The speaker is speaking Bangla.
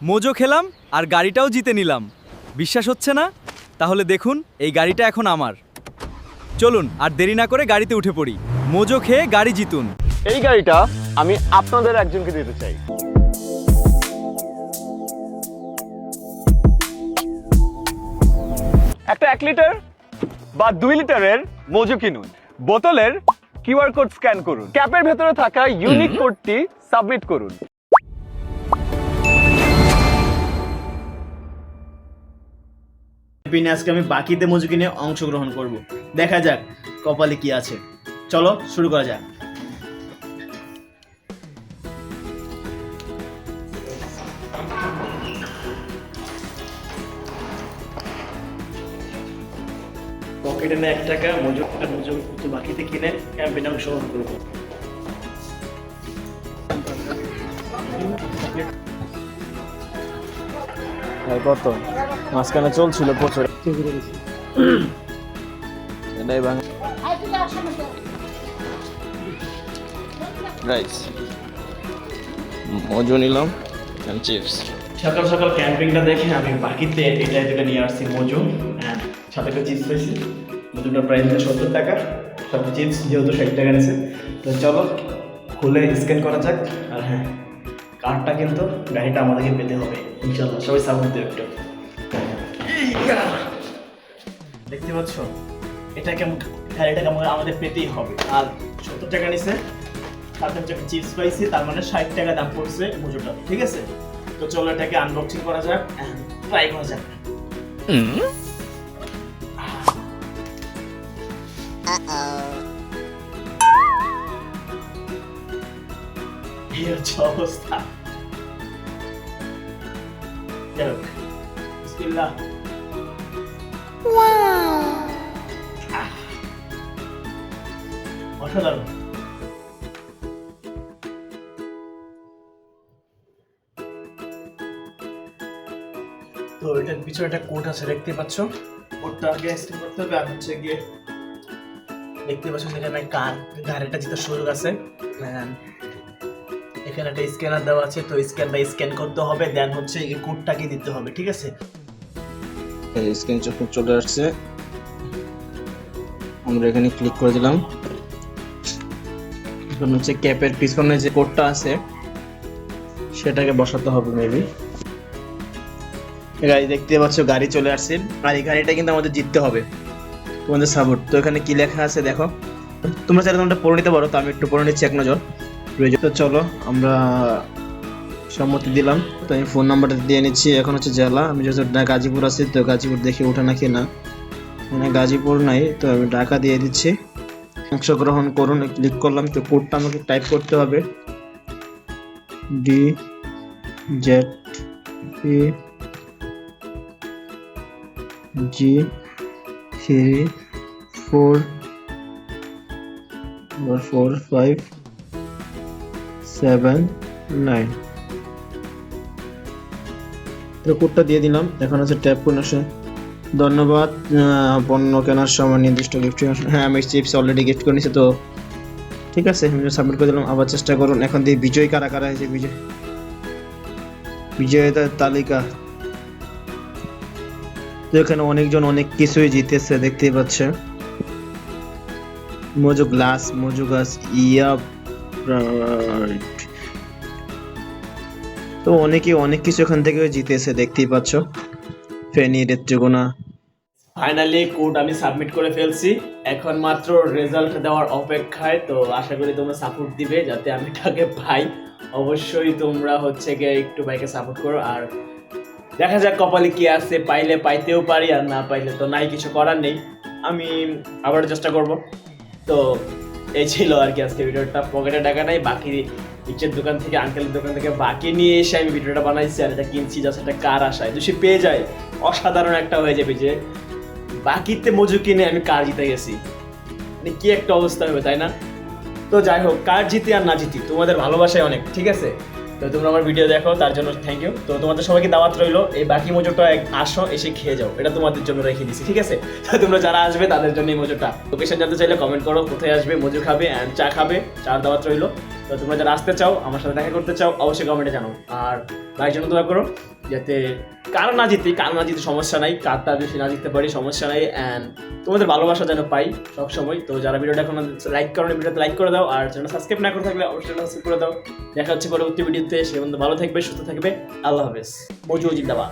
মোজো খেলাম আর গাড়িটাও জিতে নিলাম। বিশ্বাস হচ্ছে না? তাহলে দেখুন, এই গাড়িটা এখন আমার। চলুন আর দেরি না করে গাড়িতে উঠে পড়ি। মোজো খেয়ে গাড়ি জিতুন। এই গাড়িটা আমি আপনাদের একজনকে দিতে চাই। একটা 1 লিটার বা 2 লিটারের মোজো কিনুন। বোতলের কিউআর কোড স্ক্যান করুন। ক্যাপের ভেতরে থাকা ইউনিক কোডটি সাবমিট করুন। আজকে আমি বাকিতে মোজো কিনে অংশগ্রহণ করব। দেখা যাক কপালে কি আছে। চলো শুরু করা যাক। পকেটে না 1 টাকা, মোজো বাকিতে কিনে ক্যাম্পেইনে অংশগ্রহণ করব। কত মাঝখানে চলছিল প্রচুর এটাই বাংলা রাইস মজু নিলাম চিপস। সকাল সকাল ক্যাম্পিংটা দেখে আমি বাকিতে এটা যেটা নিয়ে আসছি মোজো, সাথে একটা চিপস পেয়েছি। মোজোটার প্রাইস হলো 70 টাকা, সাথে চিপস যেহেতু 60 টাকা নিয়েছে। তো চলো খুলে স্ক্যান করা যাক। আর হ্যাঁ, কার্ডটা কিন্তু গাড়িটা আমাদেরকে পেতে হবে ইনশাল্লাহ। সবাই সাপোর্ট দেবে একটু। দেখতে পাচ্ছ এটাকে গাড়িটাকে আমাদের পেতেই হবে। আর 70 টাকা নিছে, সাথে হচ্ছে চিপস পাইছি, তার মানে 60 টাকা দাম পড়ছে মোজোটা। ঠিক আছে, তো চলো এটাকে আনবক্সিং করা যাক, ট্রাই করা যাক। এই হচ্ছে অবস্থা। যাক, বিসমিল্লাহ। অসাধারণ। তো এটার পিছনে একটা কোড আছে, দেখতে পাচ্ছ? কোডটা আগে স্ক্যান করতে হবে। আর হচ্ছে গিয়ে দেখতে পাচ্ছ সেখানে গাড়িটা যেতে সুযোগ আছে। এখানে একটা স্ক্যানার দেওয়া আছে, তো স্ক্যান করতে হবে, দেন হচ্ছে এই কোডটাকে দিতে হবে। ঠিক আছে, স্ক্রিন চলে আসছে, আমরা এখানে ক্লিক করে দিলাম। এখন হচ্ছে ক্যাপের পিছনে যে কোডটা আছে সেটাকে বসাতে হবে মেবি। গাড়ি দেখতে পাচ্ছ, গাড়ি চলে আসছে। আর এই গাড়িটা কিন্তু আমাদের জিততে হবে, তোমাদের সাপোর্ট। তো এখানে কি লেখা আছে দেখো, তোমরা চাইলে তোমরা পড়ে নিতে পারো, তো আমি একটু পড়ে নিচ্ছি এক নজর। তো চলো আমরা সম্মতি দিলাম। তো আমি ফোন নাম্বারটা দিয়ে নিচ্ছি। এখন হচ্ছে জেলা, আমি যেহেতু গাজীপুর আছি, তো গাজীপুর দেখে ওঠে নাকি না, মানে গাজীপুর নাই, তো আমি ঢাকা দিয়ে দিচ্ছি। অংশগ্রহণ করুন ক্লিক করলাম। তো কোডটা আমাকে টাইপ করতে হবে, DZP44579। তো কোডটা দিয়ে দিলাম। এখন হচ্ছে ট্যাপ করুন। ধন্যবাদ, পণ্য কেনার সময় নির্দিষ্ট গিফট। হ্যাঁ, আমি চিপস অলরেডি গিফট করে নিয়েছি, তো ঠিক আছে, আমি সাবমিট করে দিলাম। আবার চেষ্টা করুন। এখন দিয়ে বিজয় কারা কারা হয়েছে, বিজয়ীদের তালিকা। তো এখানে অনেকজন অনেক কিছুই জিতেছে, দেখতেই পাচ্ছে। মোজো গ্লাস, মোজো গাছ, তো অনেকে অনেক কিছু এখান থেকে জিতেছে, দেখতেই পাচ্ছ। ফেনী, রেত্রিগোনা। ফাইনালি কোড আমি সাবমিট করে ফেলছি। এখন মাত্র রেজাল্ট দেওয়ার অপেক্ষায়। তো আশা করি তোমরা সাপোর্ট দিবে যাতে আমি তাকে পাই। অবশ্যই তোমরা হচ্ছে গিয়ে একটু ভাইকে সাপোর্ট করো। আর দেখা যাক কপালে কি আছে, পাইলে পাইতেও পারি, আর না পাইলে তো নাই, কিছু করার নেই। আমি আবার চেষ্টা করব। তো এই ছিল আর কি আজকে ভিডিওটা। পকেটে টাকা নাই, বাকি ইচ্ছের দোকান থেকে, আঙ্কেলের দোকান থেকে বাকি নিয়ে এসে আমি ভিডিওটা বানাইছি। আর এটা কিনছি জাস্ট একটা কার আশায়। যদি সে পেয়ে যায়, অসাধারণ একটা হয়ে যাবে যে বাকিতে মোজো কিনে আমি কার জিতে গেছি। মানে কি একটা অবস্থা হবে, তাই না? তো যাই হোক, কার জিতি আর না জিতি, তোমাদের ভালোবাসায় অনেক। ঠিক আছে, তো তোমরা আমার ভিডিও দেখো, তার জন্য থ্যাংক ইউ। তো তোমাদের সবাইকে দাওয়াত রইলো, এই বাকি মজুরটা আসো, এসে খেয়ে যাও, এটা তোমাদের জন্য রেখে দিছি, ঠিক আছে? তো তোমরা যারা আসবে তাদের জন্য এই মজুরটা। লোকেশন জানতে চাইলে কমেন্ট করো, কোথায় আসবে, মজুর খাবে অ্যান্ড চা খাবে, চার দাওয়াত রইলো। তো তোমরা যারা আসতে চাও, আমার সাথে দেখা করতে চাও, অবশ্যই কমেন্টে জানাও। আর ভাইয়ের জন্য দোয়া করো যাতে কার না জিতে সমস্যা নাই, কারটা বেশি না জিততে পারি সমস্যা নাই, অ্যান্ড তোমাদের ভালোবাসা যেন পাই সবসময়। তো যারা ভিডিওটা এখন লাইক করো, ভিডিওতে লাইক করে দাও, আর চ্যানেল সাবস্ক্রাইব না করে থাকলে অবশ্যই সাবস্ক্রাইব করে দাও। দেখা হচ্ছে পরবর্তী ভিডিওতে, সে বন্ধু ভালো থাকবে, সুস্থ থাকবে, আল্লাহ হাফেজ। মজু জিন্দাবাদ।